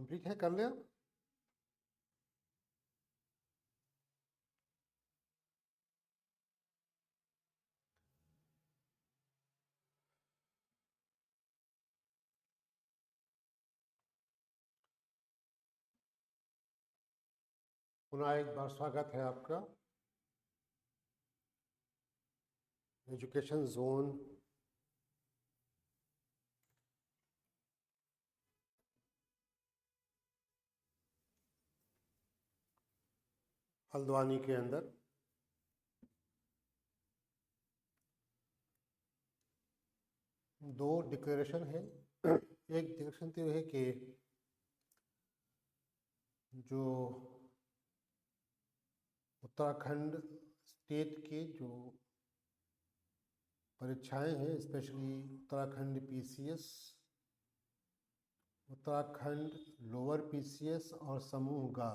Complete है, कर लिया। पुनः एक बार स्वागत है आपका एजुकेशन जोन हल्द्वानी के अंदर। दो डिक्लेरेशन है। एक डिक्लेरेशन तो है कि जो उत्तराखंड स्टेट के जो परीक्षाएं हैं, specially Uttarakhand PCS, Uttarakhand lower PCS और समूह गा,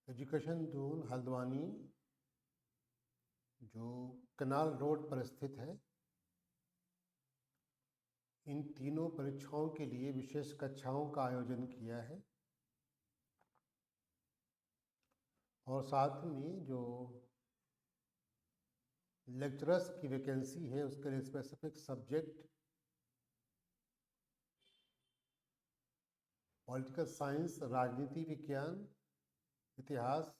एजुकेशन जोन हल्द्वानी जो कनाल रोड पर स्थित है, इन तीनों परीक्षाओं के लिए विशेष कक्षाओं का आयोजन किया है। और साथ में जो लेक्चरर्स की वैकेंसी है उसके लिए स्पेसिफिक सब्जेक्ट पॉलिटिकल साइंस, राजनीति विज्ञान, इतिहास,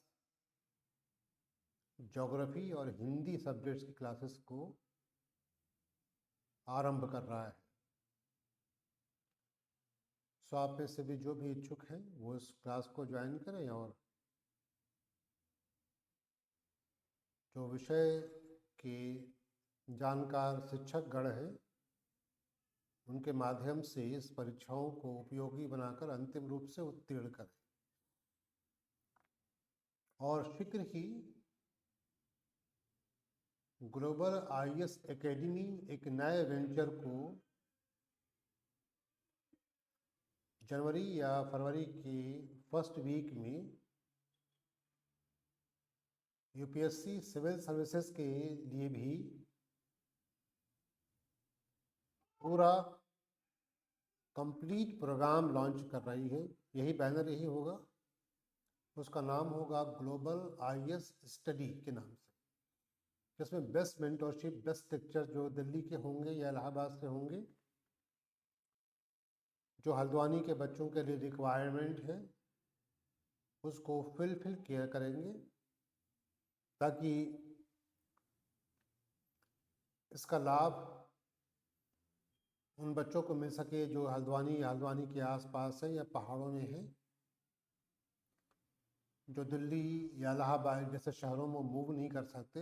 ज्योग्राफी और हिंदी सब्जेक्ट्स की क्लासेस को आरंभ कर रहा है। सो आप में से भी जो भी इच्छुक हैं वो इस क्लास को ज्वाइन करें और जो विषय के जानकार शिक्षकगण हैं उनके माध्यम से इस परीक्षाओं को उपयोगी बनाकर अंतिम रूप से उत्तीर्ण करें। और शीघ्र ही ग्लोबल आईएएस एकेडमी एक नए वेंचर को जनवरी या फरवरी की फर्स्ट वीक में यूपीएससी सिविल सर्विसेज के लिए भी पूरा कंप्लीट प्रोग्राम लॉन्च कर रही है। यही बैनर यही होगा, उसका नाम होगा ग्लोबल आईएएस स्टडी के नाम से, जिसमें बेस्ट मेंटरशिप, बेस्ट लेक्चर जो दिल्ली के होंगे या इलाहाबाद से होंगे, जो हल्द्वानी के बच्चों के लिए रिक्वायरमेंट है उसको फिल किया करेंगे, ताकि इसका लाभ उन बच्चों को मिल सके जो हल्द्वानी के आसपास है या पहाड़ों में है, जो दिल्ली या इलाहाबाद जैसे शहरों में मूव नहीं कर सकते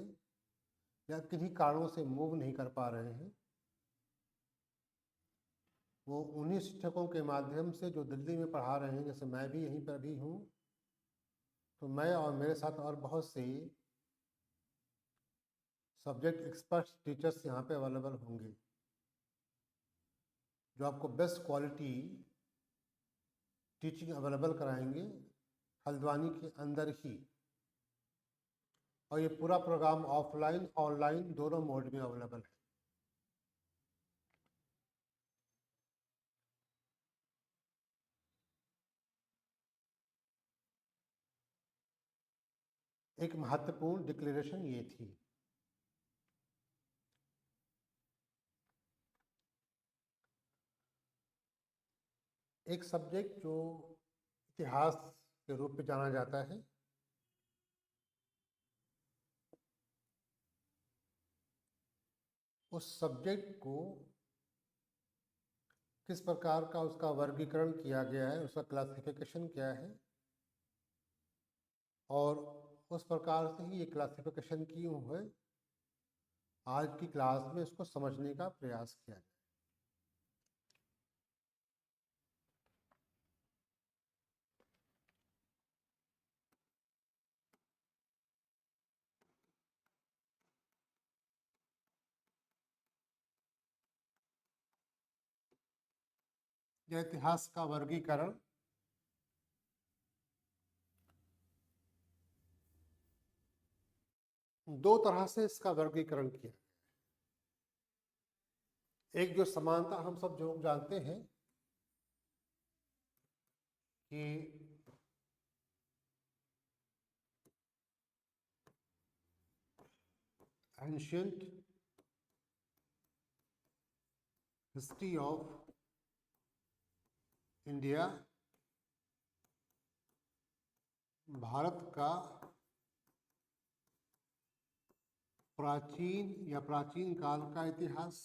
या किन्हीं कारणों से मूव नहीं कर पा रहे हैं। वो उन्हीं शिक्षकों के माध्यम से जो दिल्ली में पढ़ा रहे हैं, जैसे मैं भी यहीं पर भी हूँ, तो मैं और मेरे साथ और बहुत से सब्जेक्ट एक्सपर्ट टीचर्स यहाँ पे अवेलेबल होंगे जो आपको बेस्ट क्वालिटी टीचिंग अवेलेबल कराएंगे हल्द्वानी के अंदर ही। और ये पूरा प्रोग्राम ऑफलाइन ऑनलाइन दोनों मोड में अवेलेबल है। एक महत्वपूर्ण डिक्लेरेशन ये थी। एक सब्जेक्ट जो इतिहास के रूप में जाना जाता है, उस सब्जेक्ट को किस प्रकार का उसका वर्गीकरण किया गया है, उसका क्लासिफिकेशन क्या है और उस प्रकार से ही ये क्लासिफिकेशन क्यों है, आज की क्लास में इसको समझने का प्रयास किया जाए। यह इतिहास का वर्गीकरण दो तरह से इसका वर्गीकरण किया। एक जो समानता हम सब जो जानते हैं कि ancient history of India, Bharat का प्राचीन या प्राचीन काल का इतिहास,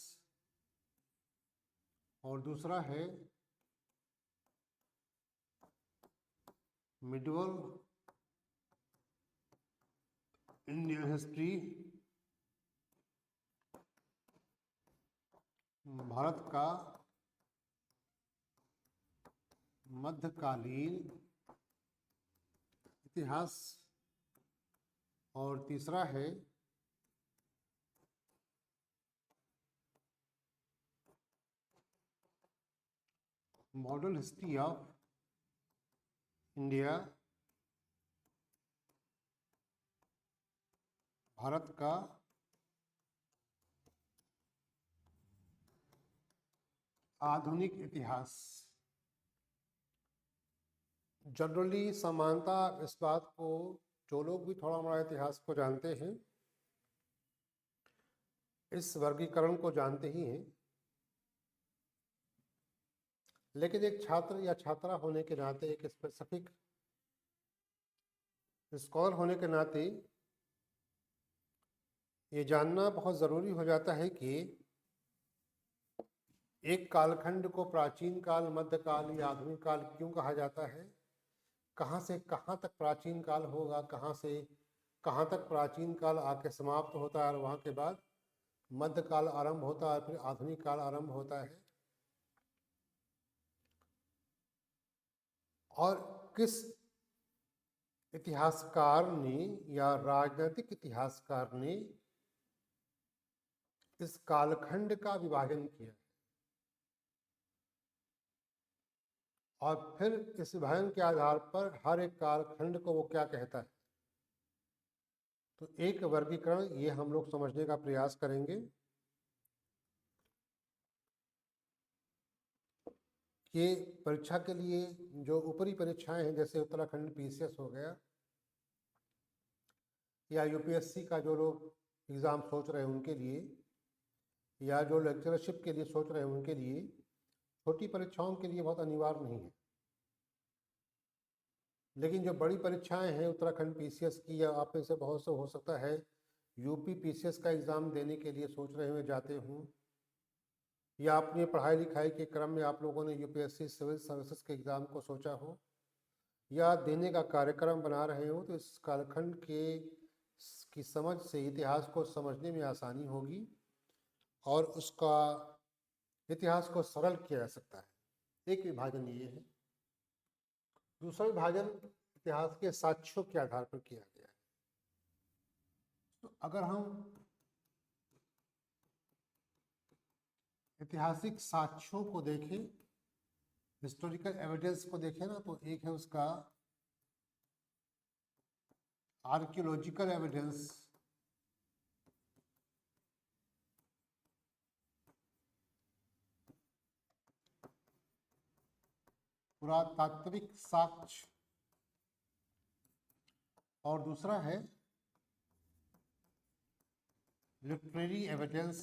और दूसरा है मिडवल इंडियन हिस्ट्री, भारत का मध्यकालीन इतिहास, और तीसरा है modern history of India, Bharat का आधुनिक इतिहास। जनरली समानता इस बात को, जो लोग भी थोड़ा हमारा इतिहास को जानते हैं, इस वर्गीकरण को जानते ही हैं, लेकिन एक छात्र या छात्रा होने के नाते, एक स्पेसिफिक स्कॉलर होने के नाते ये जानना बहुत ज़रूरी हो जाता है कि एक कालखंड को प्राचीन काल, मध्यकाल या आधुनिक काल क्यों कहा जाता है, कहाँ से कहाँ तक प्राचीन काल होगा, कहाँ से कहाँ तक प्राचीन काल आके समाप्त होता है और वहाँ के बाद मध्यकाल आरंभ होता है, फिर आधुनिक काल आरंभ होता है, और किस इतिहासकार ने या राजनीतिक इतिहासकार ने इस कालखंड का विभाजन किया, और फिर इस विभाजन के आधार पर हर एक कालखंड को वो क्या कहता है। तो एक वर्गीकरण ये हम लोग समझने का प्रयास करेंगे कि परीक्षा के लिए जो ऊपरी परीक्षाएं हैं, जैसे उत्तराखंड पीसीएस हो गया, या यूपीएससी का जो लोग एग्ज़ाम सोच रहे हैं उनके लिए, या जो लेक्चरशिप के लिए सोच रहे हैं उनके लिए, छोटी परीक्षाओं के लिए बहुत अनिवार्य नहीं है। लेकिन जो बड़ी परीक्षाएं हैं उत्तराखंड पीसीएस की, या आप में से बहुत से हो सकता है यूपी पीसीएस का एग्ज़ाम देने के लिए सोच रहे हुए जाते हों, या अपनी पढ़ाई लिखाई के क्रम में आप लोगों ने यूपीएससी सिविल सर्विसेज के एग्ज़ाम को सोचा हो या देने का कार्यक्रम बना रहे हो, तो इस कालखंड की समझ से इतिहास को समझने में आसानी होगी और उसका इतिहास को सरल किया जा सकता है। एक विभाजन ये है। दूसरा विभाजन इतिहास के साक्ष्यों के आधार पर किया गया है। तो अगर हम ऐतिहासिक साक्ष्यों को देखें, हिस्टोरिकल एविडेंस को देखें ना, तो एक है उसका आर्कियोलॉजिकल एविडेंस, पुरातात्विक साक्ष्य, और दूसरा है लिटरेरी एविडेंस,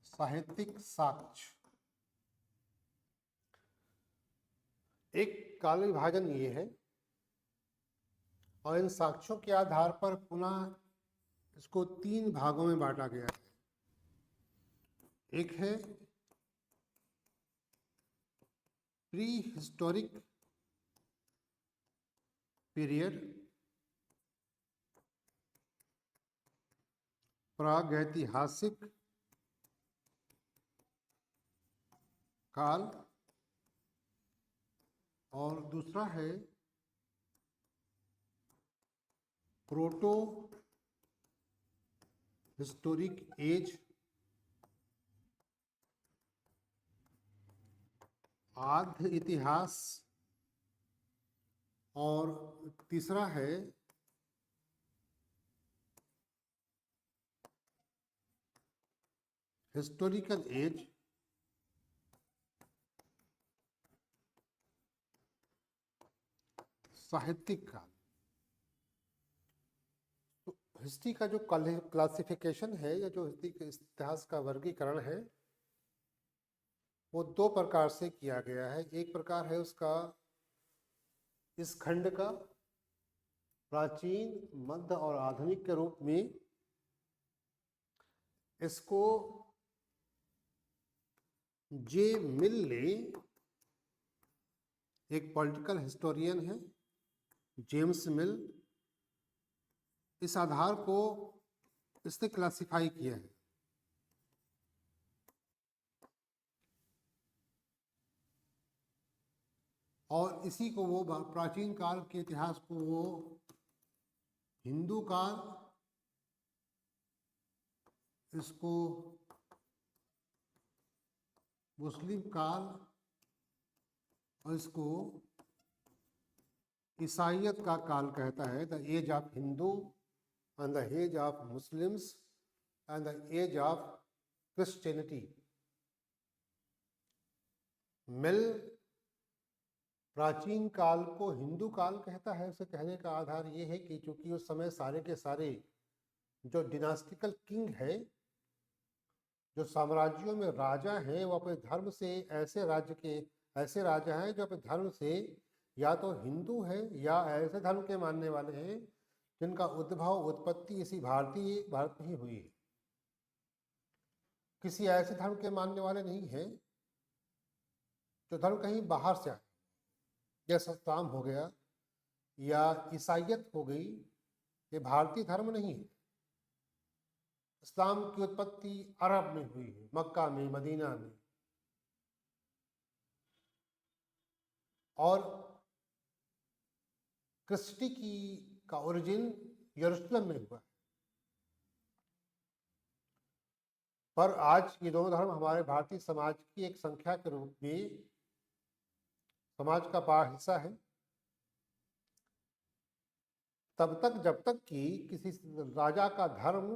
साहित्यिक साक्ष्य। एक काल विभाजन ये है, और इन साक्ष्यों के आधार पर पुनः इसको 3 भागों में बांटा गया है। एक है प्री हिस्टोरिक पीरियड, प्रागैतिहासिक काल, और दूसरा है प्रोटो हिस्टोरिक एज, आद्य इतिहास, और तीसरा है हिस्टोरिकल एज, साहित्यिक काल। तो हिस्ट्री का जो क्लासिफिकेशन है या जो हिस्ट्री के इतिहास का वर्गीकरण है वो दो प्रकार से किया गया है। एक प्रकार है उसका इस खंड का प्राचीन, मध्य और आधुनिक के रूप में। इसको जे मिल ने, एक पॉलिटिकल हिस्टोरियन है जेम्स मिल, इस आधार को इसने क्लासिफाई किया है। और इसी को वो प्राचीन काल के इतिहास को वो हिंदू काल, इसको मुस्लिम काल और इसको ईसाइयत का काल कहता है। The age of Hindu and the age of Muslims and the age of Christianity. मिल प्राचीन काल को हिंदू काल कहता है। उसे कहने का आधार ये है कि चूंकि उस समय सारे के सारे जो डिनास्टिकल किंग है, जो साम्राज्यों में राजा हैं, वो अपने धर्म से ऐसे राजा हैं जो अपने धर्म से या तो हिंदू है या ऐसे धर्म के मानने वाले हैं जिनका उत्पत्ति इसी भारत में ही हुई है। किसी ऐसे धर्म के मानने वाले नहीं हैं जो धर्म कहीं बाहर से आए, जैसा इस्लाम हो गया या ईसाइयत हो गई। ये भारतीय धर्म नहीं है। इस्लाम की उत्पत्ति अरब में हुई है, मक्का में, मदीना में। और क्रिश्चियनिटी का ओरिजिन यरूशलेम में हुआ। पर आज ये दोनों धर्म हमारे भारतीय समाज की एक संख्या के रूप में समाज का बड़ा हिस्सा है, तब तक जब तक कि किसी राजा का धर्म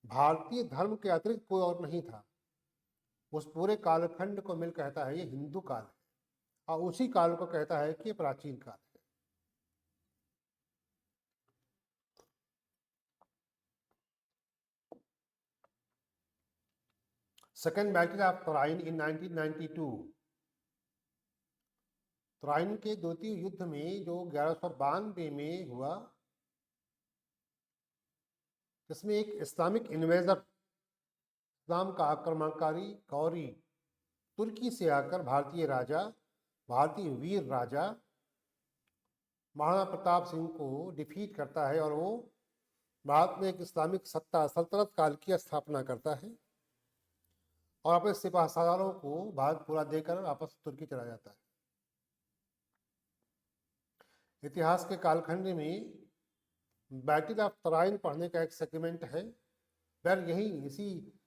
भारतीय धर्म के अतिरिक्त कोई और नहीं था। उस पूरे कालखंड को मिल कहता है ये हिंदू काल है, और उसी काल को कहता है कि ये प्राचीन काल है। सेकेंड बैटल ऑफ तराइन इन 1992। तराइन के द्वितीय युद्ध में जो 1192 में हुआ, जिसमें एक इस्लामिक इन्वेजर, इस्लाम का आक्रमणकारी गौरी तुर्की से आकर भारतीय वीर राजा महाराणा प्रताप सिंह को डिफीट करता है और वो भारत में एक इस्लामिक सल्तनत काल की स्थापना करता है और अपने सिपाह सालारों को भारत पूरा देकर वापस तुर्की चला जाता है। इतिहास के कालखंड में बैटल ऑफ तराइन पढ़ने का एक सेगमेंट है। फिर इसी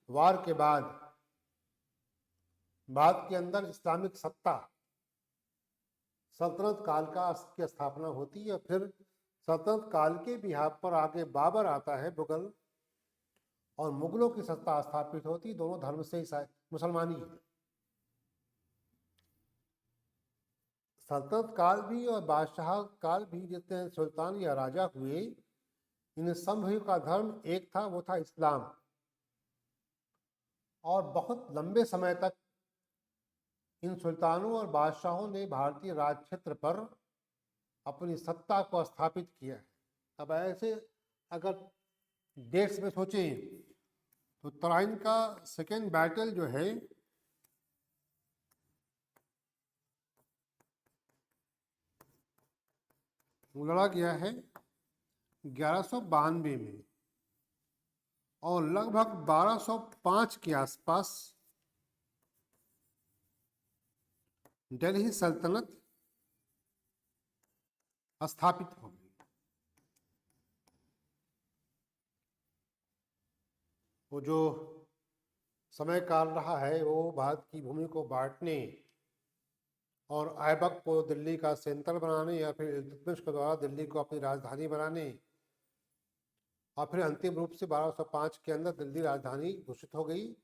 वार के बाद भारत के अंदर इस्लामिक सल्तनत काल की स्थापना होती है। फिर सल्तनत काल के भी यहाँ पर आगे बाबर आता है मुगल, और मुगलों की सत्ता स्थापित होती। दोनों धर्म से मुसलमानी है। सल्तनत काल भी और बादशाह काल भी जितने सुल्तान या राजा हुए, इन सभी का धर्म एक था, वो था इस्लाम। और बहुत लंबे समय तक इन सुल्तानों और बादशाहों ने भारतीय राज क्षेत्र पर अपनी सत्ता को स्थापित किया है। अब ऐसे अगर डेट्स में सोचें तो तराइन का सेकेंड बैटल जो है लड़ा गया है 1192 में, और लगभग 1205 के आसपास दिल्ली सल्तनत स्थापित हो गई। वो जो समय काल रहा है वो भारत की भूमि को बांटने और ऐबक को दिल्ली का सेंटर बनाने या फिर इल्तुतमिश के द्वारा दिल्ली को अपनी राजधानी बनाने और फिर अंतिम रूप से 1205 के अंदर दिल्ली राजधानी घोषित हो गई,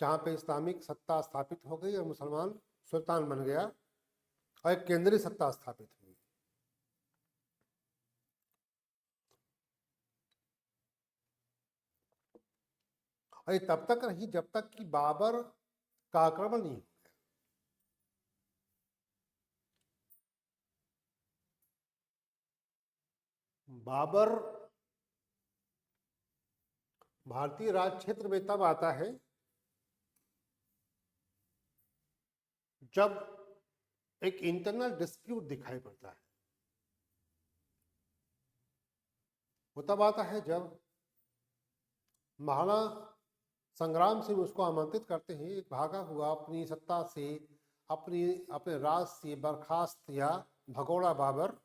जहाँ पे इस्लामिक सत्ता स्थापित हो गई और मुसलमान सुल्तान बन गया और एक केंद्रीय सत्ता स्थापित हुई। और ये तब तक रही जब तक कि बाबर का आक्रमण नहीं। बाबर भारतीय राज क्षेत्र में तब आता है जब एक इंटरनल डिस्प्यूट दिखाई पड़ता है। वो तब आता है जब महाराणा संग्राम सिंह उसको आमंत्रित करते हैं, एक भागा हुआ अपनी सत्ता से, अपने राज से बर्खास्त या भगोड़ा बाबर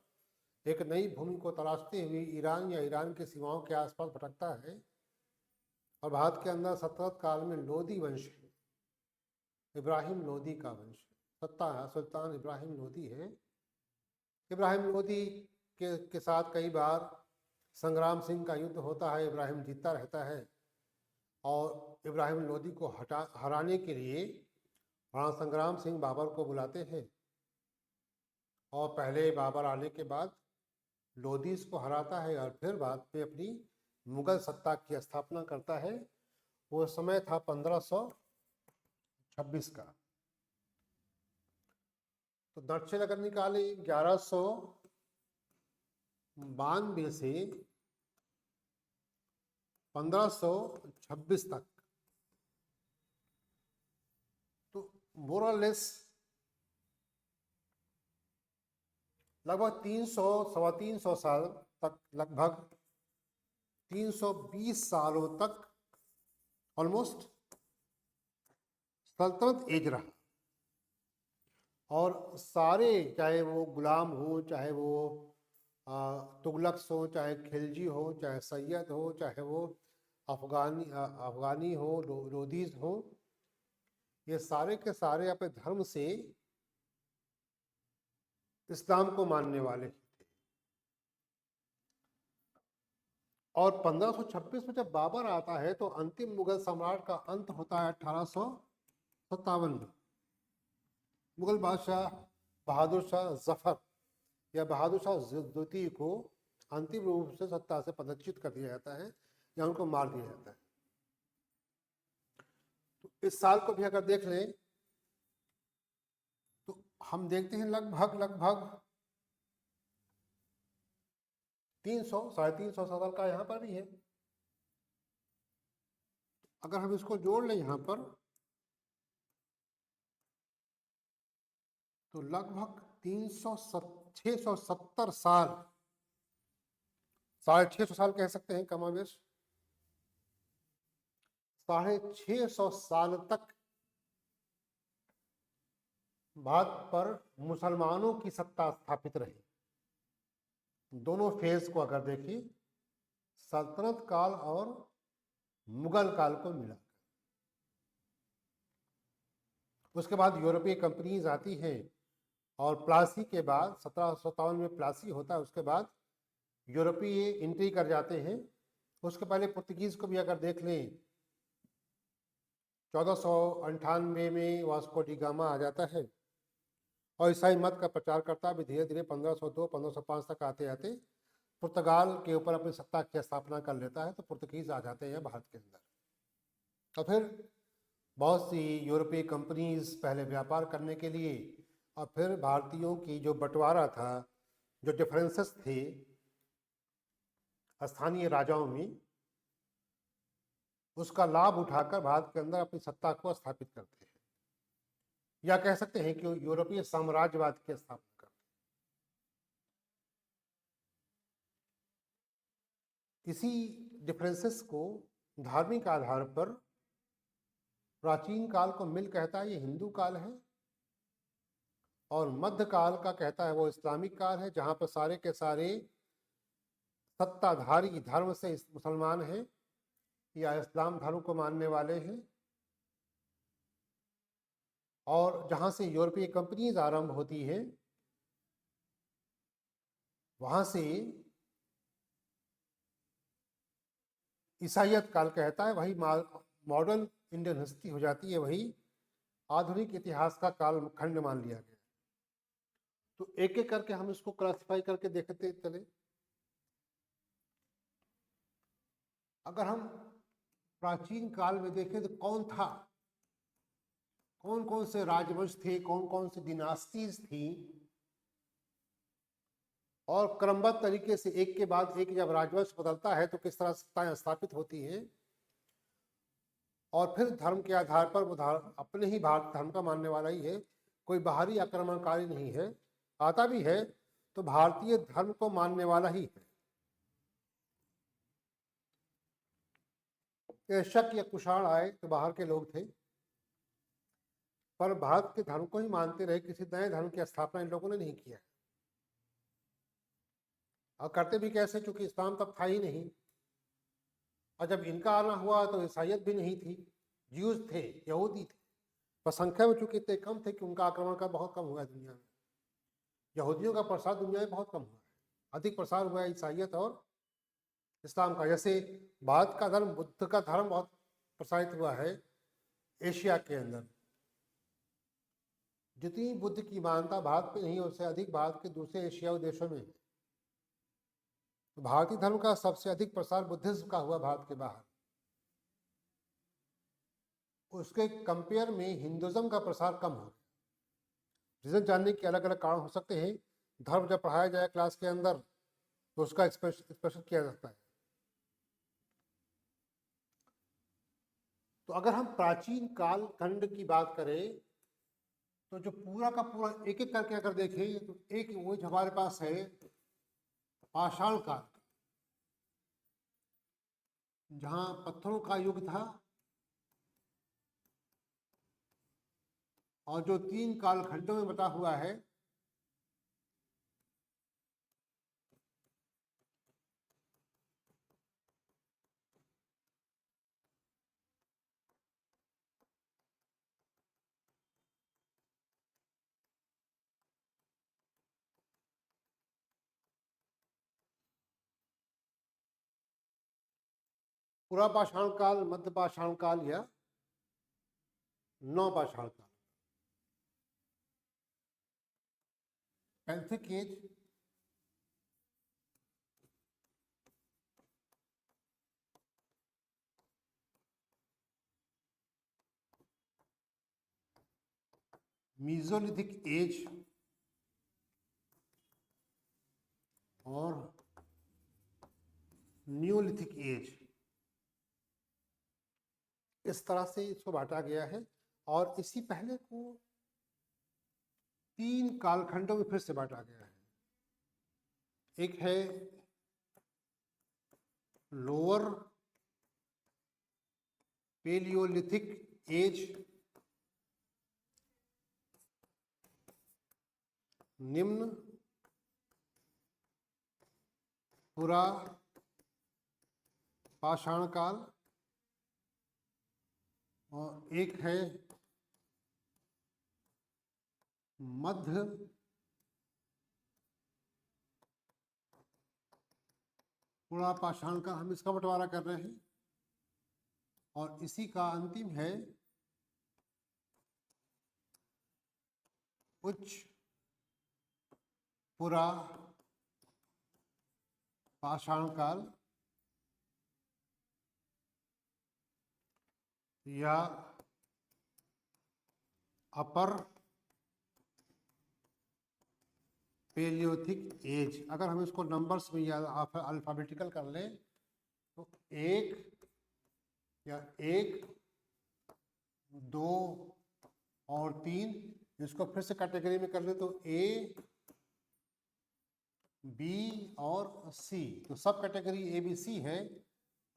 एक नई भूमि को तलाशते हुए ईरान या ईरान की सीमाओं के आसपास भटकता है और भारत के अंदर सल्तनत काल में लोदी वंश है, इब्राहिम लोदी का वंश सत्ता है, सुल्तान इब्राहिम लोदी है। इब्राहिम लोदी के साथ कई बार संग्राम सिंह का युद्ध होता है, इब्राहिम जीतता रहता है और इब्राहिम लोदी को हराने के लिए राणा संग्राम सिंह बाबर को बुलाते हैं और पहले बाबर आने के बाद लोदी इसको हराता है और फिर बाद में अपनी मुगल सत्ता की स्थापना करता है। वो समय था 1526 का। तो दक्षिण अगर निकाले 1192 से 1526 तक, तो मोर और लेस लगभग 300-325 साल तक, लगभग 320 सालों तक ऑलमोस्ट सल्तनत एज रहा। और सारे, चाहे वो गुलाम हो, चाहे वो तुगलक हो, चाहे खिलजी हो, चाहे सैयद हो, चाहे वो अफगानी हो, लोदीज हो, ये सारे के सारे अपने धर्म से इस्लाम को मानने वाले थे। और 1526 में जब बाबर आता है तो अंतिम मुगल सम्राट का अंत होता है 1857 में। मुगल बादशाह बहादुर शाह जफर या बहादुर शाह द्वितीय को अंतिम रूप से सत्ता से पदच्युत कर दिया जाता है या उनको मार दिया जाता है। तो इस साल को भी अगर देख लें तो हम देखते हैं लगभग 300-350 साल का यहाँ पर भी है। अगर हम इसको जोड़ लें यहाँ पर तो लगभग 670 साल, 650 साल कह सकते हैं कमावेश, 650 साल तक भारत पर मुसलमानों की सत्ता स्थापित रही। दोनों फेज को अगर देखिए, सल्तनत काल और मुगल काल को मिला। उसके बाद यूरोपीय कंपनीज आती हैं और प्लासी के बाद 1757 में प्लासी होता है, उसके बाद यूरोपीय एंट्री कर जाते हैं। उसके पहले पुर्तगीज को भी अगर देख लें, 1498 में वास्को डी गामा आ जाता है और ईसाई मत का प्रचार करता है। धीरे धीरे 1502-1505 तक आते आते पुर्तगाल के ऊपर अपनी सत्ता की स्थापना कर लेता है। तो पुर्तगीज आ जाते हैं भारत के अंदर। तो फिर बहुत सी यूरोपीय कंपनीज पहले व्यापार करने के लिए और फिर भारतीयों की जो बंटवारा था, जो डिफरेंसेस थे स्थानीय राजाओं में, उसका लाभ उठाकर भारत के अंदर अपनी सत्ता को स्थापित करते हैं, या कह सकते हैं कि यूरोपीय साम्राज्यवाद की स्थापना करते हैं। इसी डिफरेंसेस को धार्मिक आधार पर प्राचीन काल को मिल कहता है ये हिंदू काल है, और मध्य काल का कहता है वो इस्लामिक काल है, जहां पर सारे के सारे सत्ताधारी धर्म से मुसलमान हैं या इस्लाम धर्म को मानने वाले हैं, और जहां से यूरोपीय कंपनीज आरंभ होती हैं वहां से ईसाइयत काल कहता है, वही मॉडर्न इंडियन हिस्ट्री हो जाती है, वही आधुनिक इतिहास का काल खंड मान लिया गया। तो एक एक करके हम इसको क्लासिफाई करके देखते चले। अगर हम प्राचीन काल में देखें तो कौन था, कौन कौन से राजवंश थे, कौन कौन सी डिनास्टीज थी, और क्रमबद्ध तरीके से एक के बाद एक जब राजवंश बदलता है तो किस तरह सत्ताएं स्थापित होती हैं, और फिर धर्म के आधार पर वो अपने ही भारत धर्म का मानने वाला ही है, कोई बाहरी आक्रमणकारी नहीं है, आता भी है तो भारतीय धर्म को मानने वाला ही है। शक या कुषाण आए तो बाहर के लोग थे, पर भारत के धर्म को ही मानते रहे, किसी नए धर्म की स्थापना इन लोगों ने नहीं किया। और करते भी कैसे, क्योंकि इस्लाम तब था ही नहीं, और जब इनका आना हुआ तो ईसाइयत भी नहीं थी, ज्यूज थे, यहूदी थे, पर संख्या में चूंकि इतने कम थे कि उनका आक्रमण का बहुत कम हुआ है दुनिया में। यहूदियों का प्रसार दुनिया में बहुत कम हुआ है, अधिक प्रसार हुआ है ईसाइयत और इस्लाम का। जैसे भारत का धर्म, बुद्ध का धर्म बहुत प्रसारित हुआ है एशिया के अंदर, जितनी बुद्ध की मान्यता भारत में नहीं उससे अधिक भारत के दूसरे एशियाई देशों में है। तो भारतीय धर्म का सबसे अधिक प्रसार बुद्धिज्म का हुआ भारत के बाहर। उसके कंपेयर में हिंदुज्म का प्रसार कम हो गया। रीजन जानने के अलग अलग कारण हो सकते हैं। धर्म जब पढ़ाया जाए क्लास के अंदर तो उसका एक्सप्रेशन किया जाता है। तो अगर हम प्राचीन काल खंड की बात करें तो जो पूरा का पूरा एक एक करके अगर देखें तो एक वो हमारे पास है पाषाण काल, जहां पत्थरों का युग था, और जो 3 कालखंडों में बटा हुआ है। पूरा पाषाण काल, मध्य पाषाण काल या नवपाषाण काल। पैंथिक एज, मीसोलिथिक एज और न्यूलिथिक एज, इस तरह से इसको बांटा गया है। और इसी पहले को 3 कालखंडों में फिर से बांटा गया है। एक है लोअर पेलियोलिथिक एज, निम्न पुरा पाषाण काल, और एक है मध्य पुरा पाषाण काल। हम इसका बंटवारा कर रहे हैं। और इसी का अंतिम है उच्च पुरा पाषाण काल या अपर पेलियोथिक एज। अगर हम इसको नंबर्स में या अल्फाबेटिकल कर लें तो 1, 2 और 3, इसको फिर से कैटेगरी में कर ले तो A, B और C। तो सब कैटेगरी A, B, C है,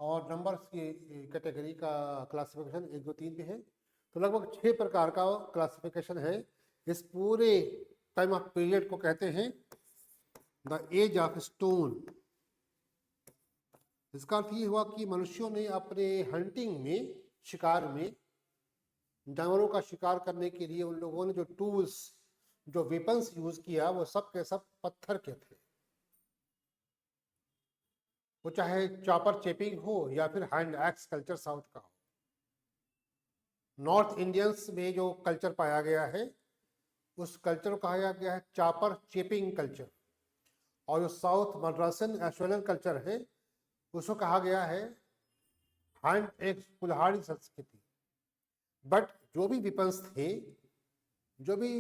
और नंबर्स की कैटेगरी का क्लासिफिकेशन 1, 2, 3 पे है। तो लगभग 6 प्रकार का क्लासिफिकेशन है। इस पूरे टाइम ऑफ पीरियड को कहते हैं द एज ऑफ स्टोन। इसका अर्थ ये हुआ कि मनुष्यों ने अपने हंटिंग में, शिकार में, जानवरों का शिकार करने के लिए उन लोगों ने जो टूल्स, जो वेपन्स यूज किया वो सब के सब पत्थर के थे। वो चाहे चॉपर चेपिंग हो या फिर हैंड एक्स कल्चर साउथ का हो। नॉर्थ इंडियंस में जो कल्चर पाया गया है उस कल्चर को कहा गया है चॉपर चेपिंग कल्चर, और जो साउथ मद्रासन एस्ट्रेलियन कल्चर है उसको कहा गया है हैंड एक्स कुल्हाड़ी संस्कृति। बट जो भी विपन्स थे, जो भी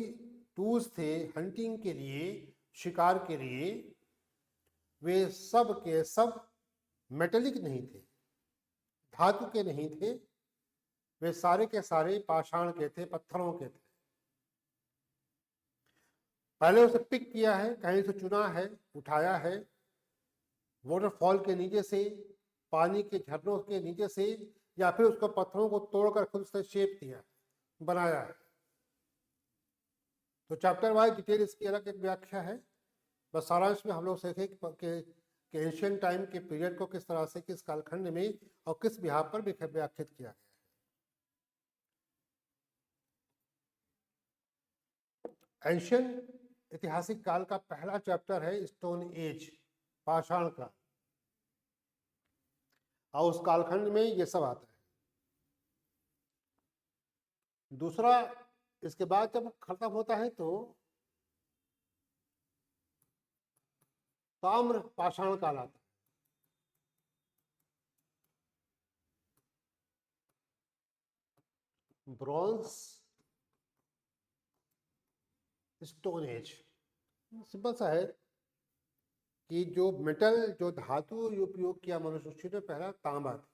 टूल्स थे हंटिंग के लिए, शिकार के लिए, वे सब के सब मेटेलिक नहीं थे, धातु के नहीं थे, वे सारे के सारे पाषाण के थे, पत्थरों के थे। पहले उसे पिक किया है, कहीं से चुना है, उठाया है, वाटरफॉल के नीचे से, पानी के झरनों के नीचे से, या फिर उसको पत्थरों को तोड़कर खुद से शेप दिया, बनाया है। तो चैप्टर वाइज डिटेल इसकी अलग एक व्याख्या है। बस सारांश में हम लोग सीखे कि एशियन टाइम के पीरियड को किस तरह से, किस कालखंड में और किस बिहार पर व्याख्यात किया गया है। एशियन ऐतिहासिक काल का पहला चैप्टर है स्टोन एज, पाषाण काल, और उस कालखंड में ये सब आता है। दूसरा, इसके बाद जब खत्म होता है तो ताम्र पाषाण काल आता है। ब्रॉन्ज स्टोन एज सिंपल सा है कि जो मेटल, जो धातु उपयोग किया मनुष्य ने पहला तांबा था,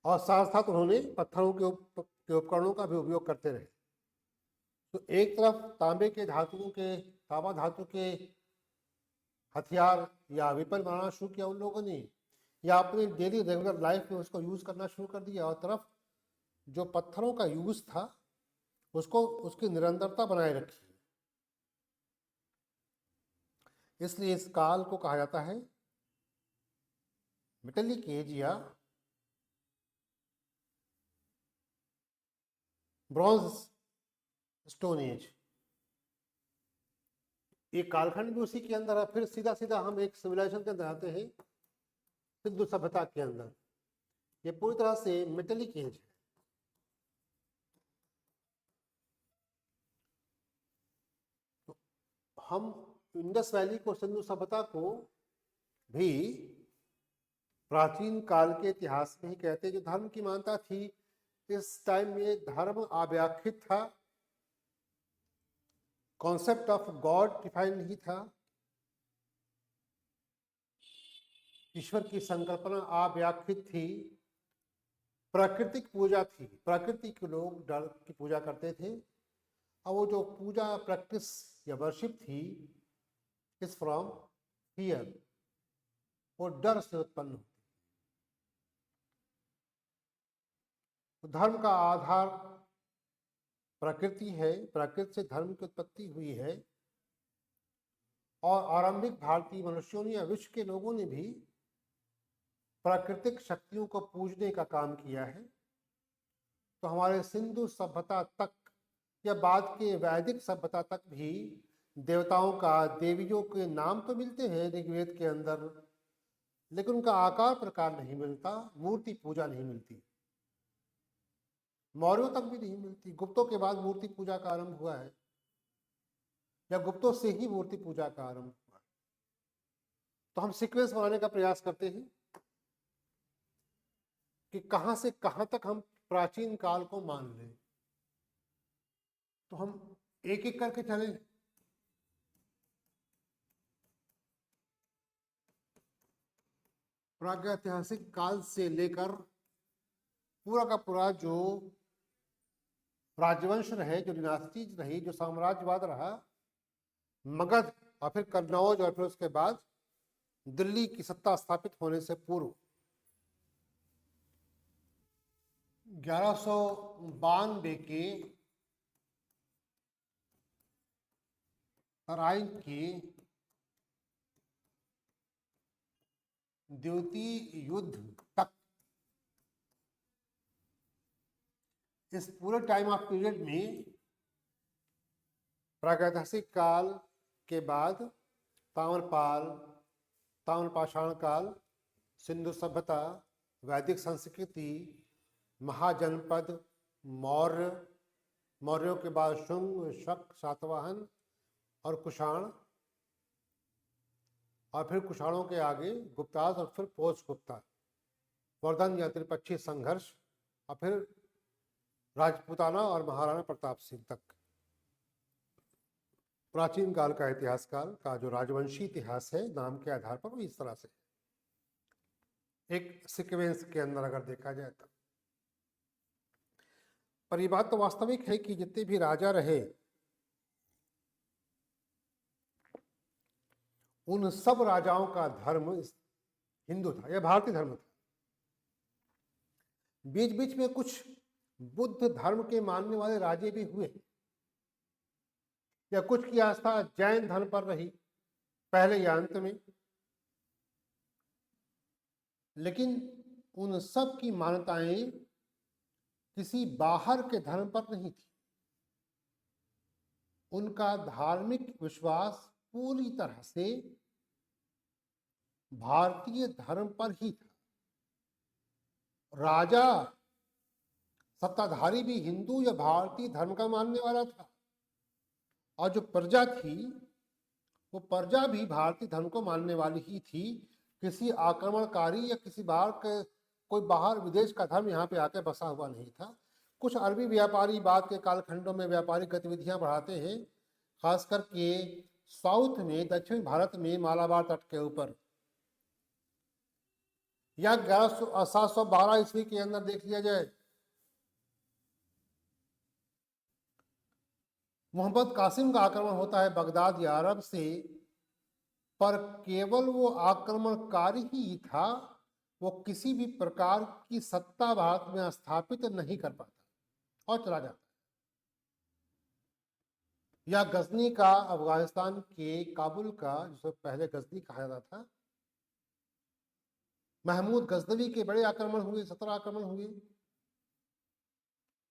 और साथ साथ उन्होंने पत्थरों के उपकरणों का भी उपयोग करते रहे। तो एक तरफ तांबे के धातुओं के, तांबा धातु के हथियार या वेपन बनाना शुरू किया उन लोगों ने, या अपनी डेली रेगुलर लाइफ में उसको यूज करना शुरू कर दिया, और तरफ जो पत्थरों का यूज था उसको, उसकी निरंतरता बनाए रखी। इसलिए इस काल को कहा जाता है मेटेलिक एज या ब्रॉन्ज स्टोन एज। एक कालखंड भी उसी के अंदर है। फिर सीधा सीधा हम एक सिविलाइजेशन के अंदर आते हैं, सिंधु सभ्यता के अंदर। ये पूरी तरह से मेटेलिक एज है। तो हम इंडस वैली को, सिंधु सभ्यता को भी प्राचीन काल के इतिहास में ही कहते हैं। जो धर्म की मान्यता थी, इस टाइम में धर्म अव्याख्यित था, कॉन्सेप्ट ऑफ गॉड डिफाइन नहीं था, ईश्वर की संकल्पना अव्याख्यित थी, प्राकृतिक पूजा थी, प्रकृति के लोग डर की पूजा करते थे, और वो जो पूजा प्रैक्टिस या वर्शिप थी इज फ्रॉम फियर, वो डर से उत्पन्न होती। तो धर्म का आधार प्रकृति है, प्रकृति से धर्म की उत्पत्ति हुई है, और आरंभिक भारतीय मनुष्यों ने या विश्व के लोगों ने भी प्राकृतिक शक्तियों को पूजने का काम किया है। तो हमारे सिंधु सभ्यता तक या बाद के वैदिक सभ्यता तक भी देवताओं का, देवियों के नाम तो मिलते हैं ऋग्वेद के अंदर, लेकिन उनका आकार प्रकार नहीं मिलता, मूर्ति पूजा नहीं मिलती, मौर्यों तक भी नहीं मिलती। गुप्तों के बाद मूर्ति पूजा का आरंभ हुआ है, या गुप्तों से ही मूर्ति पूजा का आरंभ हुआ है। तो हम सीक्वेंस बनाने का प्रयास करते हैं कि कहां से कहां तक हम प्राचीन काल को मान लें। तो हम एक एक करके चलें। प्रागैतिहासिक काल से लेकर पूरा का पूरा जो राजवंश रहे, जो डिनास्टीज रही, जो साम्राज्यवाद रहा, मगध और फिर कन्नौज और फिर उसके बाद दिल्ली की सत्ता स्थापित होने से पूर्व 1192 के तराइन के द्वितीय युद्ध तक, इस पूरे टाइम ऑफ पीरियड में प्रागैतिहासिक काल के बाद ताम्रपाल, ताम्रपाषाण काल, सिंधु सभ्यता, वैदिक संस्कृति, महाजनपद, मौर्य, मौर्यों के बाद शुंग, शक, सातवाहन और कुषाण, और फिर कुषाणों के आगे गुप्ताज और फिर पोस्ट गुप्ता, वर्धन या त्रिपक्षीय संघर्ष, और फिर राजपूताना और महाराणा प्रताप सिंह तक। प्राचीन काल का इतिहासकाल का जो राजवंशी इतिहास है नाम के आधार पर वो इस तरह से एक सीक्वेंस के अंदर अगर देखा जाए तो। पर ये बात तो वास्तविक है कि जितने भी राजा रहे उन सब राजाओं का धर्म हिंदू था, यह भारतीय धर्म था। बीच बीच में कुछ बुद्ध धर्म के मानने वाले राजे भी हुए, या कुछ की आस्था जैन धर्म पर रही पहले या अंत में, लेकिन उन सब की मान्यताएं किसी बाहर के धर्म पर नहीं थी। उनका धार्मिक विश्वास पूरी तरह से भारतीय धर्म पर ही था। राजा सत्ताधारी भी हिंदू या भारतीय धर्म का मानने वाला था, और जो प्रजा थी वो प्रजा भी भारतीय धर्म को मानने वाली ही थी। किसी आक्रमणकारी या किसी बाहर के कोई बाहर विदेश का धर्म यहाँ पे आके बसा हुआ नहीं था। कुछ अरबी व्यापारी बाद के कालखंडों में व्यापारिक गतिविधियां बढ़ाते हैं, खास करके साउथ में, दक्षिण भारत में, मालाबार तट के ऊपर, या 712 ईस्वी के अंदर देख लिया जाए, मोहम्मद कासिम का आक्रमण होता है बगदाद या अरब से, पर केवल वो आक्रमणकारी ही था, वो किसी भी प्रकार की सत्ता भारत में स्थापित नहीं कर पाता और चला जाता। या गजनी का, अफगानिस्तान के काबुल का, जिसे पहले गजनी कहा जाता था, महमूद गजनवी के बड़े आक्रमण हुए, 17 आक्रमण हुए,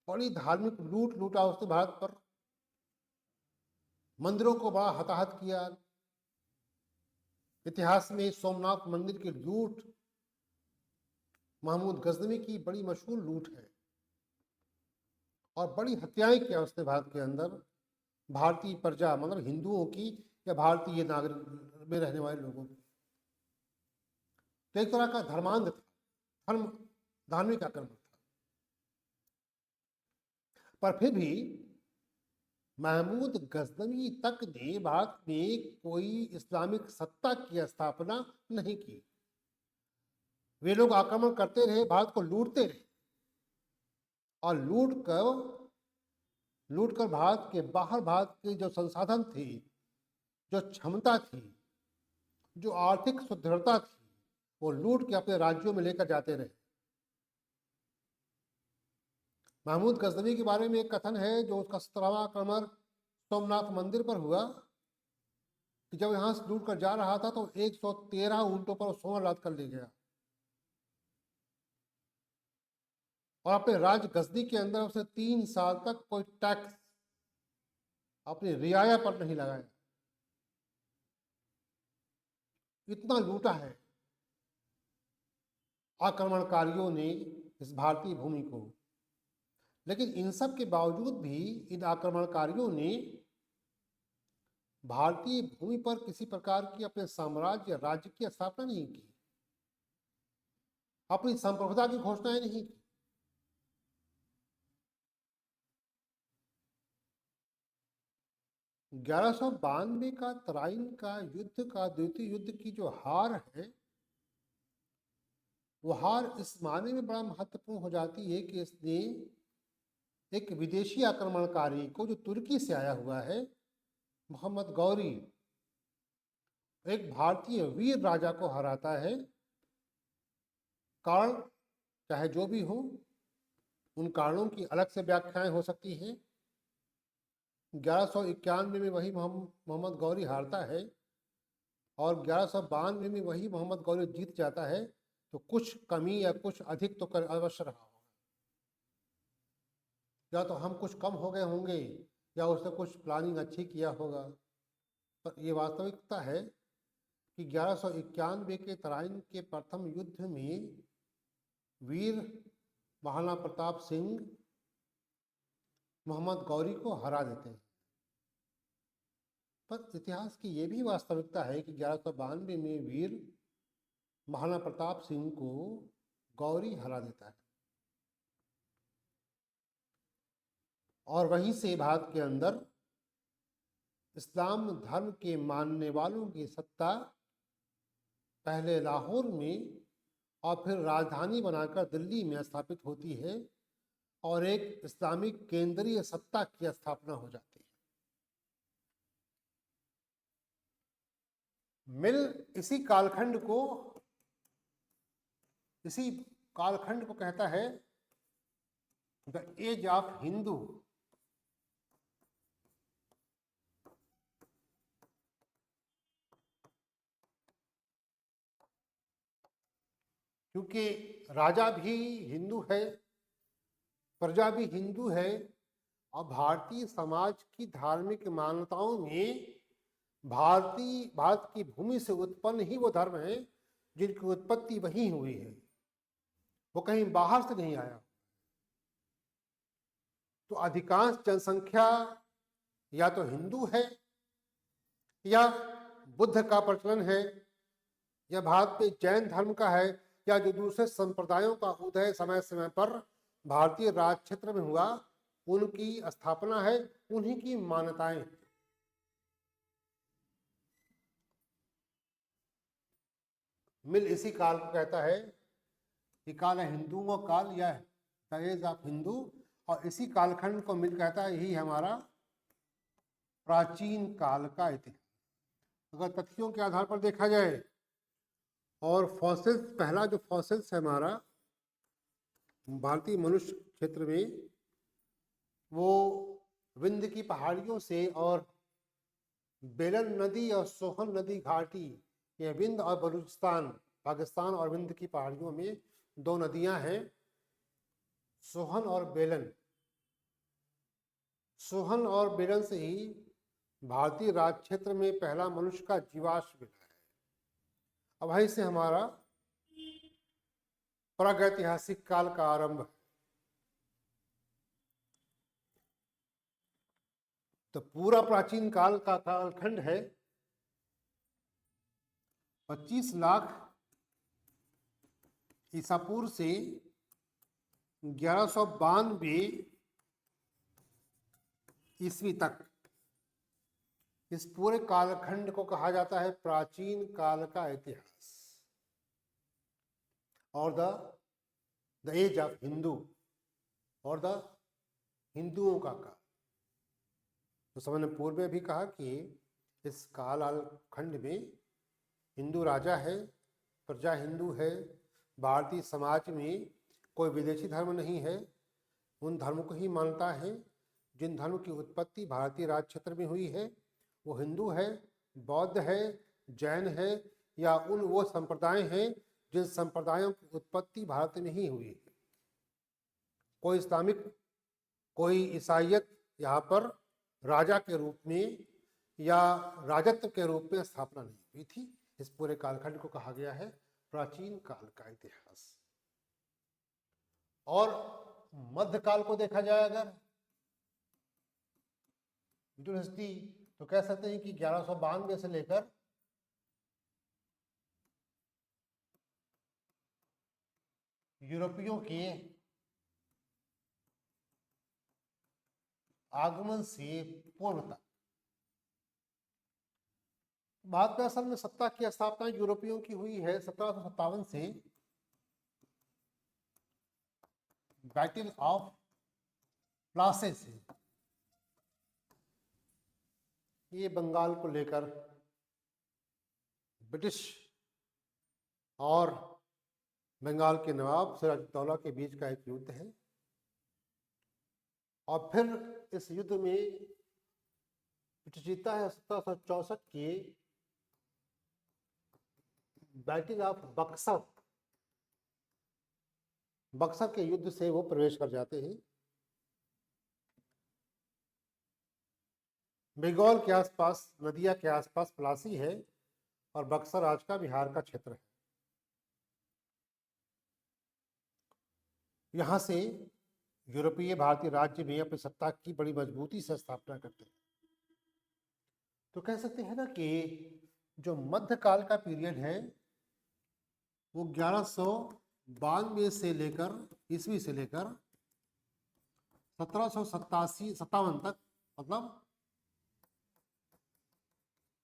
बड़ी धार्मिक लूट लूटा उसने भारत पर, मंदिरों को बड़ा हताहत किया। इतिहास में सोमनाथ मंदिर की लूट महमूद गजनवी की बड़ी मशहूर लूट है, और बड़ी हत्याएं किया उसने भारत के अंदर भारतीय प्रजा, मतलब हिंदुओं की या भारतीय नागरिक में रहने वाले लोगों की। तो एक तरह का धर्मांध था, धार्मिक आक्रमण था। पर फिर भी महमूद गजनवी तक ने भारत में कोई इस्लामिक सत्ता की स्थापना नहीं की। वे लोग आक्रमण करते रहे, भारत को लूटते रहे, और लूट कर भारत के बाहर, भारत के जो संसाधन थे, जो क्षमता थी, जो आर्थिक सुदृढ़ता थी, वो लूट के अपने राज्यों में लेकर जाते रहे। महमूद गजनवी के बारे में एक कथन है, जो उसका 17वां आक्रमण सोमनाथ मंदिर पर हुआ, कि जब यहां से लूट कर जा रहा था तो 113 ऊंटों पर सोना लाद कर ले गया, और अपने राज गजनी के अंदर उसने 3 साल तक कोई टैक्स अपनी रियाया पर नहीं लगाया। इतना लूटा है आक्रमणकारियों ने इस भारतीय भूमि को। लेकिन इन सब के बावजूद भी इन आक्रमणकारियों ने भारतीय भूमि पर किसी प्रकार की अपने साम्राज्य, राज्य की स्थापना नहीं की, अपनी संप्रभुता की घोषणाएं नहीं की। ग्यारह सौ बानवे का तराइन का युद्ध का, द्वितीय युद्ध की जो हार है, वो हार इस मायने में बड़ा महत्वपूर्ण हो जाती है कि इसने एक विदेशी आक्रमणकारी को, जो तुर्की से आया हुआ है, मोहम्मद गौरी, एक भारतीय वीर राजा को हराता है। कारण चाहे जो भी हो, उन कारणों की अलग से व्याख्याएं हो सकती हैं। 1191 में वही मोहम्मद गौरी हारता है, और 1192 में वही मोहम्मद गौरी जीत जाता है। तो कुछ कमी या कुछ अधिक तो कर अवश्य रहा होगा, या तो हम कुछ कम हो गए होंगे, या उसने कुछ प्लानिंग अच्छी किया होगा। पर ये वास्तविकता है कि 1191 के तराइन के प्रथम युद्ध में वीर महाराणा प्रताप सिंह मोहम्मद गौरी को हरा देते हैं। पर इतिहास की ये भी वास्तविकता है कि 1192 में वीर महाराणा प्रताप सिंह को गौरी हरा देता है और वहीं से भारत के अंदर इस्लाम धर्म के मानने वालों की सत्ता पहले लाहौर में और फिर राजधानी बनाकर दिल्ली में स्थापित होती है और एक इस्लामिक केंद्रीय सत्ता की स्थापना हो जाती है। मिल इसी कालखंड को कहता है द एज ऑफ हिंदू। क्योंकि राजा भी हिंदू है, प्रजा भी हिंदू है और भारतीय समाज की धार्मिक मान्यताओं में भारत की भूमि से उत्पन्न ही वो धर्म है जिनकी उत्पत्ति वहीं हुई है, वो कहीं बाहर से नहीं आया। तो अधिकांश जनसंख्या या तो हिंदू है या बुद्ध का प्रचलन है या भारत में जैन धर्म का है या जो दूसरे संप्रदायों का उदय समय समय पर भारतीय राज क्षेत्र में हुआ उनकी स्थापना है, उन्हीं की मान्यताएं। मिल इसी काल को कहता है कि काल है हिंदुओं काल या द एज ऑफ हिंदू, और इसी कालखंड को मिल कहता है यही हमारा प्राचीन काल का इतिहास। अगर तथ्यों के आधार पर देखा जाए और फॉसिल्स, पहला जो फॉसिल्स है हमारा भारतीय मनुष्य क्षेत्र में, वो विंध्य की पहाड़ियों से और बेलन नदी और सोहन नदी घाटी, ये विंध्य और बलूचिस्तान पाकिस्तान और विंध्य की पहाड़ियों में दो नदियां हैं, सोहन और बेलन। सोहन और बेलन से ही भारतीय राज क्षेत्र में पहला मनुष्य का जीवाश्म मिला है। अब वहीं से हमारा प्रागैतिहासिक काल का आरंभ है। तो पूरा प्राचीन काल का कालखंड है 25 लाख ईसा पूर्व से 1192 ईस्वी तक। इस पूरे कालखंड को कहा जाता है प्राचीन काल का इतिहास और द एज ऑफ हिंदू और द हिंदुओं का काल। तो समझ ने पूर्व में भी कहा कि इस कालखंड में हिंदू राजा है, प्रजा हिंदू है, भारतीय समाज में कोई विदेशी धर्म नहीं है, उन धर्म को ही मानता है जिन धर्म की उत्पत्ति भारतीय राज क्षेत्र में हुई है। वो हिंदू है, बौद्ध है, जैन है या उन वो संप्रदाय हैं जिन संप्रदायों की उत्पत्ति भारत में ही हुई है। कोई इस्लामिक, कोई ईसाइयत यहाँ पर राजा के रूप में या राजत्व के रूप में स्थापना नहीं हुई थी। इस पूरे कालखंड को कहा गया है प्राचीन काल का इतिहास। और मध्यकाल को देखा जाए अगर हिस्ट्री, तो कह सकते हैं कि 1192 से लेकर यूरोपियों के आगमन से पूर्व तक भारत में असल में सत्ता की स्थापना यूरोपियों की हुई है 1757 से बैटल ऑफ प्लासे से। ये बंगाल को लेकर ब्रिटिश और बंगाल के नवाब सिराजुद्दौला के बीच का एक युद्ध है और फिर इस युद्ध में जीता है 1764 के बैटल ऑफ बक्सर। बक्सर के युद्ध से वो प्रवेश कर जाते हैं। बंगाल के आसपास, नदिया के आसपास प्लासी है और बक्सर आज का बिहार का क्षेत्र है। यहाँ से यूरोपीय भारतीय राज्य में अपनी सत्ता की बड़ी मजबूती से स्थापना करते हैं। तो कह सकते हैं ना कि जो मध्यकाल का पीरियड है वो 1192 से लेकर ईस्वी से लेकर 1787 तक, मतलब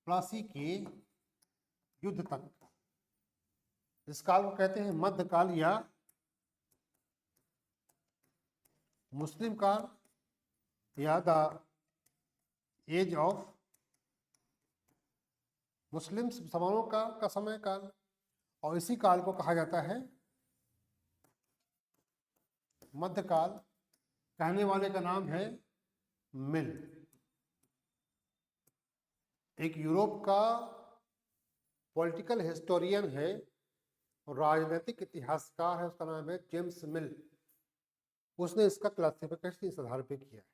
प्लासी के युद्ध तक, इस काल को कहते हैं मध्यकाल या मुस्लिम काल या द एज ऑफ मुस्लिम मुसलमानों का समय काल। और इसी काल को कहा जाता है मध्यकाल। कहने वाले का नाम है मिल, एक यूरोप का पॉलिटिकल हिस्टोरियन है और राजनीतिक इतिहासकार है, उसका नाम है जेम्स मिल। उसने इसका क्लासिफिकेशन इस आधार पे किया है।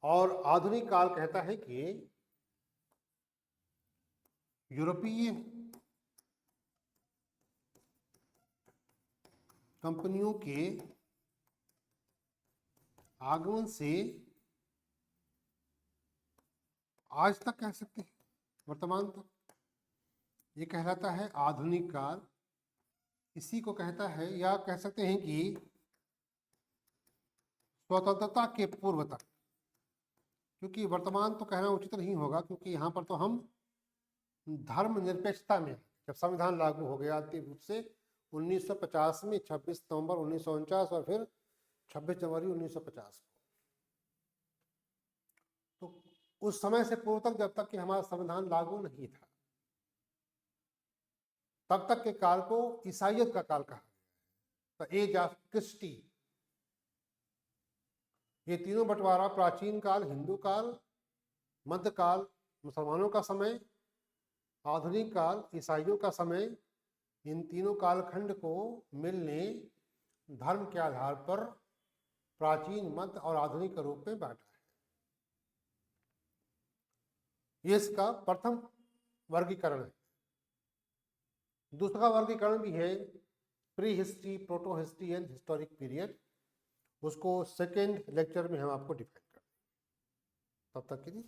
और आधुनिक काल कहता है कि यूरोपीय कंपनियों के आगमन से आज तक कह सकते हैं, वर्तमान तक, ये कहलाता है आधुनिक काल। इसी को कहता है, या कह सकते हैं कि स्वतंत्रता के पूर्व तक, क्योंकि वर्तमान तो कहना उचित नहीं होगा, क्योंकि यहाँ पर तो हम धर्मनिरपेक्षता में, जब संविधान लागू हो गया अंतिम रूप से 1950 में, 26 नवंबर 1949 और फिर 26 जनवरी 1950 को, तो उस समय से पूर्व तक, जब तक कि हमारा संविधान लागू नहीं था, तब तक के काल को ईसाइयत का काल कहा, द एज ऑफ क्रिस्टी। ये तीनों बंटवारा, प्राचीन काल हिंदू काल, मध्यकाल मुसलमानों का समय, आधुनिक काल ईसाइयों का समय, इन तीनों कालखंड को मिल ने धर्म के आधार पर प्राचीन, मध्य और आधुनिक के रूप में बांटा है। ये इसका प्रथम वर्गीकरण है। दूसरा वर्गीकरण भी है pre history, proto history and historic period. उसको सेकेंड लेक्चर में हम आपको डिफाइन करेंगे। तब तक के लिए